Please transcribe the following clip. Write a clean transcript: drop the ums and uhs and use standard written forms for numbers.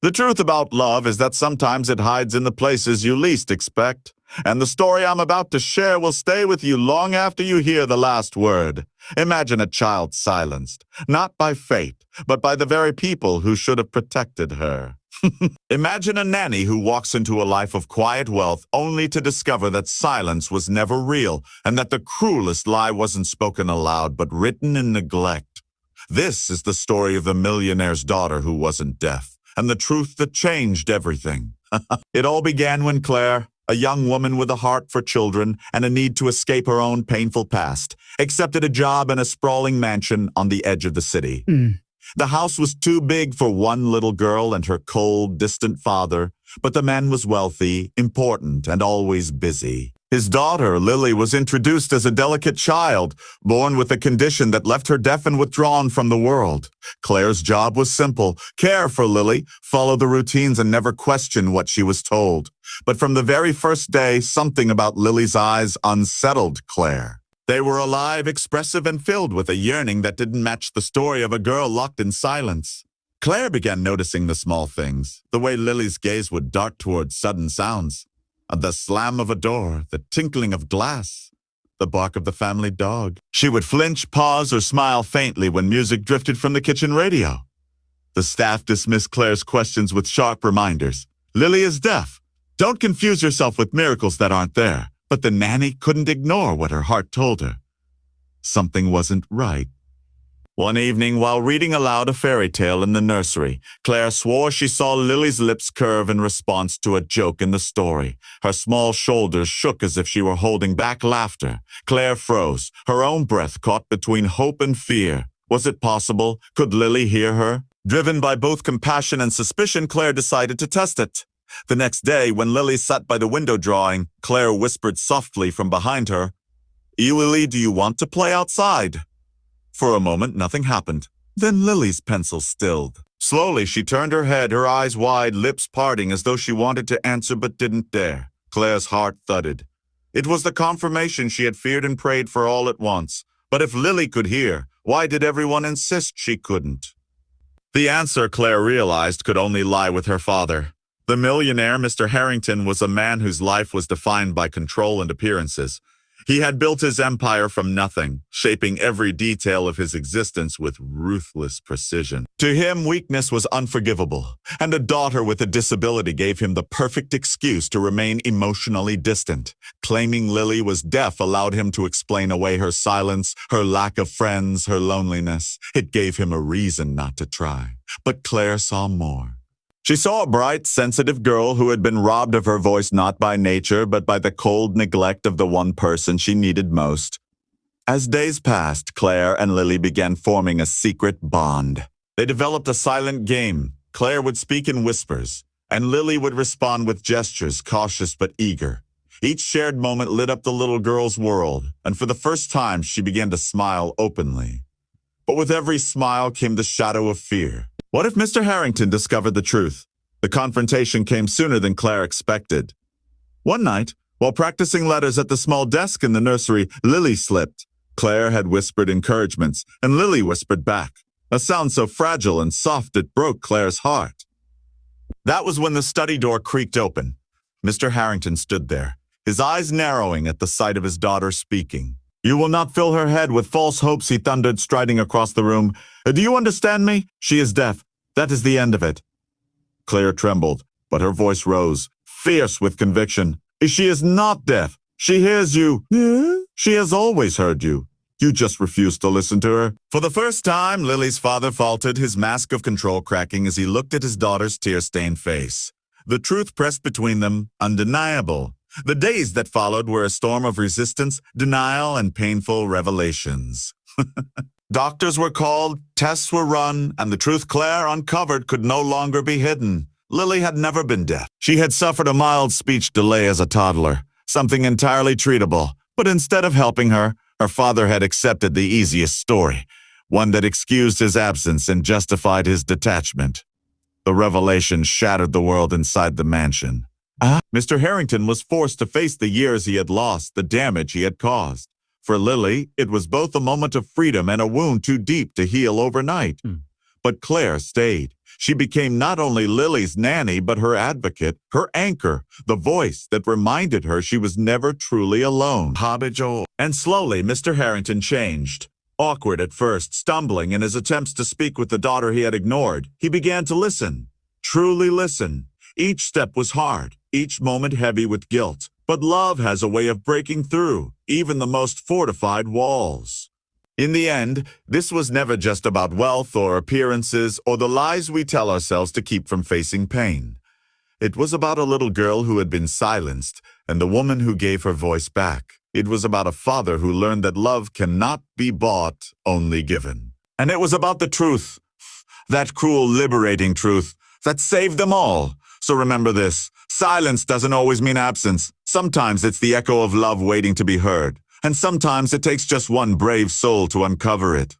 The truth about love is that sometimes it hides in the places you least expect. And the story I'm about to share will stay with you long after you hear the last word. Imagine a child silenced, not by fate, but by the very people who should have protected her. Imagine a nanny who walks into a life of quiet wealth only to discover that silence was never real and that the cruelest lie wasn't spoken aloud but written in neglect. This is the story of the millionaire's daughter who wasn't deaf, and the truth that changed everything. It all began when Claire, a young woman with a heart for children and a need to escape her own painful past, accepted a job in a sprawling mansion on the edge of the city. The house was too big for one little girl and her cold, distant father, but the man was wealthy, important, and always busy. His daughter, Lily, was introduced as a delicate child, born with a condition that left her deaf and withdrawn from the world. Claire's job was simple: care for Lily, follow the routines, and never question what she was told. But from the very first day, something about Lily's eyes unsettled Claire. They were alive, expressive, and filled with a yearning that didn't match the story of a girl locked in silence. Claire began noticing the small things, the way Lily's gaze would dart toward sudden sounds. The slam of a door, the tinkling of glass, the bark of the family dog. She would flinch, pause, or smile faintly when music drifted from the kitchen radio. The staff dismissed Claire's questions with sharp reminders. Lily is deaf. Don't confuse yourself with miracles that aren't there. But the nanny couldn't ignore what her heart told her. Something wasn't right. One evening, while reading aloud a fairy tale in the nursery, Claire swore she saw Lily's lips curve in response to a joke in the story. Her small shoulders shook as if she were holding back laughter. Claire froze, her own breath caught between hope and fear. Was it possible? Could Lily hear her? Driven by both compassion and suspicion, Claire decided to test it. The next day, when Lily sat by the window drawing, Claire whispered softly from behind her, "Lily, do you want to play outside?" For a moment, nothing happened. Then Lily's pencil stilled. Slowly, she turned her head, her eyes wide, lips parting as though she wanted to answer but didn't dare. Claire's heart thudded. It was the confirmation she had feared and prayed for all at once. But if Lily could hear, why did everyone insist she couldn't? The answer, Claire realized, could only lie with her father. The millionaire, Mr. Harrington, was a man whose life was defined by control and appearances. He had built his empire from nothing, shaping every detail of his existence with ruthless precision. To him, weakness was unforgivable, and a daughter with a disability gave him the perfect excuse to remain emotionally distant. Claiming Lily was deaf allowed him to explain away her silence, her lack of friends, her loneliness. It gave him a reason not to try. But Claire saw more. She saw a bright, sensitive girl who had been robbed of her voice not by nature, but by the cold neglect of the one person she needed most. As days passed, Claire and Lily began forming a secret bond. They developed a silent game. Claire would speak in whispers, and Lily would respond with gestures, cautious but eager. Each shared moment lit up the little girl's world, and for the first time she began to smile openly. But with every smile came the shadow of fear. What if Mr. Harrington discovered the truth? The confrontation came sooner than Claire expected. One night, while practicing letters at the small desk in the nursery, Lily slipped. Claire had whispered encouragements, and Lily whispered back, a sound so fragile and soft it broke Claire's heart. That was when the study door creaked open. Mr. Harrington stood there, his eyes narrowing at the sight of his daughter speaking. "You will not fill her head with false hopes," he thundered, striding across the room. "Do you understand me? She is deaf. That is the end of it." Claire trembled, but her voice rose, fierce with conviction. "She is not deaf. She hears you. She has always heard you. You just refuse to listen to her." For the first time, Lily's father faltered, his mask of control cracking as he looked at his daughter's tear-stained face. The truth pressed between them, undeniable. The days that followed were a storm of resistance, denial, and painful revelations. Doctors were called, tests were run, and the truth Claire uncovered could no longer be hidden. Lily had never been deaf. She had suffered a mild speech delay as a toddler, something entirely treatable. But instead of helping her, her father had accepted the easiest story, one that excused his absence and justified his detachment. The revelation shattered the world inside the mansion. Mr. Harrington was forced to face the years he had lost, the damage he had caused. For Lily, it was both a moment of freedom and a wound too deep to heal overnight. But Claire stayed. She became not only Lily's nanny, but her advocate, her anchor, the voice that reminded her she was never truly alone. And slowly, Mr. Harrington changed. Awkward at first, stumbling in his attempts to speak with the daughter he had ignored, he began to listen. Truly listen. Each step was hard, each moment heavy with guilt. But love has a way of breaking through even the most fortified walls. In the end, this was never just about wealth or appearances or the lies we tell ourselves to keep from facing pain. It was about a little girl who had been silenced and the woman who gave her voice back. It was about a father who learned that love cannot be bought, only given. And it was about the truth, that cruel, liberating truth that saved them all. So remember this, silence doesn't always mean absence. Sometimes it's the echo of love waiting to be heard. And sometimes it takes just one brave soul to uncover it.